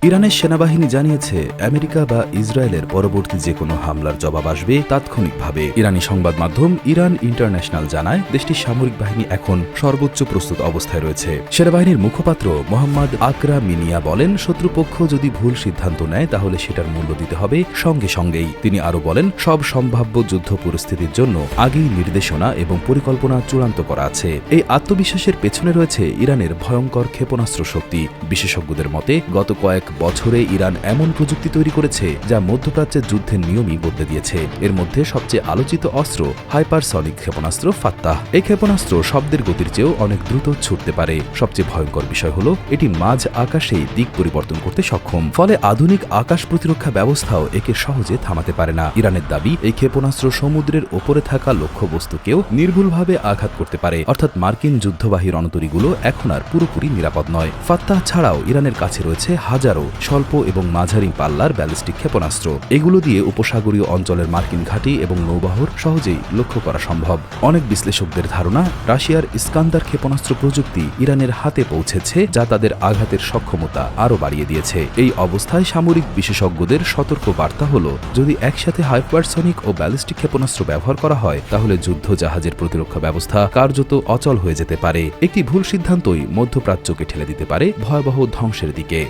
ইরানের সেনাবাহিনী জানিয়েছে আমেরিকা বা ইসরায়েলের পরবর্তী যে কোনো হামলার জবাব আসবে তাৎক্ষণিকভাবে। ইরানি সংবাদ মাধ্যম ইরান ইন্টারন্যাশনাল জানায় দেশটির সামরিক বাহিনী এখন সর্বোচ্চ প্রস্তুত অবস্থায় রয়েছে। সেনাবাহিনীর মুখপাত্র মোহাম্মদ আকরা মিনিয়া বলেন, শত্রুপক্ষ যদি ভুল সিদ্ধান্ত নেয় তাহলে সেটার মূল্য দিতে হবে সঙ্গে সঙ্গেই। তিনি আরও বলেন, সব সম্ভাব্য যুদ্ধ পরিস্থিতির জন্য আগেই নির্দেশনা এবং পরিকল্পনা চূড়ান্ত করা আছে। এই আত্মবিশ্বাসের পেছনে রয়েছে ইরানের ভয়ঙ্কর ক্ষেপণাস্ত্র শক্তি। বিশেষজ্ঞদের মতে গত কয়েক বছরে ইরান এমন প্রযুক্তি তৈরি করেছে যা মধ্যপ্রাচ্যের যুদ্ধের নিয়মই বদলে দিয়েছে। এর মধ্যে সবচেয়ে আলোচিত অস্ত্র হাইপারসনিক ক্ষেপণাস্ত্র ফাত্তাহ। এই ক্ষেপণাস্ত্র শব্দের গতির চেয়েও অনেক দ্রুত ছুটতে পারে। সবচেয়ে ভয়ঙ্কর বিষয় হল এটি মাঝ আকাশেই দিক পরিবর্তন করতে সক্ষম, ফলে আধুনিক আকাশ প্রতিরক্ষা ব্যবস্থাও একে সহজে থামাতে পারে না। ইরানের দাবি, এই ক্ষেপণাস্ত্র সমুদ্রের ওপরে থাকা লক্ষ্যবস্তুকেও নির্ভুলভাবে আঘাত করতে পারে, অর্থাৎ মার্কিন যুদ্ধবাহী রণতরীগুলো এখন আর পুরোপুরি নিরাপদ নয়। ফাত্তাহ ছাড়াও ইরানের কাছে রয়েছে হাজারো স্বল্প এবং মাঝারি পাল্লার ব্যালিস্টিক ক্ষেপণাস্ত্র। এগুলো দিয়ে উপসাগরীয় অঞ্চলের মার্কিন ঘাঁটি এবং নৌবহর সহজেই লক্ষ্য করা সম্ভব। অনেক বিশ্লেষকদের ধারণা, রাশিয়ার ইস্কান্দার ক্ষেপণাস্ত্র প্রযুক্তি ইরানের হাতে পৌঁছেছে, যা তাদের আঘাতের সক্ষমতা আরও বাড়িয়ে দিয়েছে। এই অবস্থায় সামরিক বিশেষজ্ঞদের সতর্ক বার্তা হল, যদি একসাথে হাইপারসনিক ও ব্যালিস্টিক ক্ষেপণাস্ত্র ব্যবহার করা হয় তাহলে যুদ্ধ জাহাজের প্রতিরক্ষা ব্যবস্থা কার্যত অচল হয়ে যেতে পারে। একটি ভুল সিদ্ধান্তই মধ্যপ্রাচ্যকে ঠেলে দিতে পারে ভয়াবহ ধ্বংসের দিকে।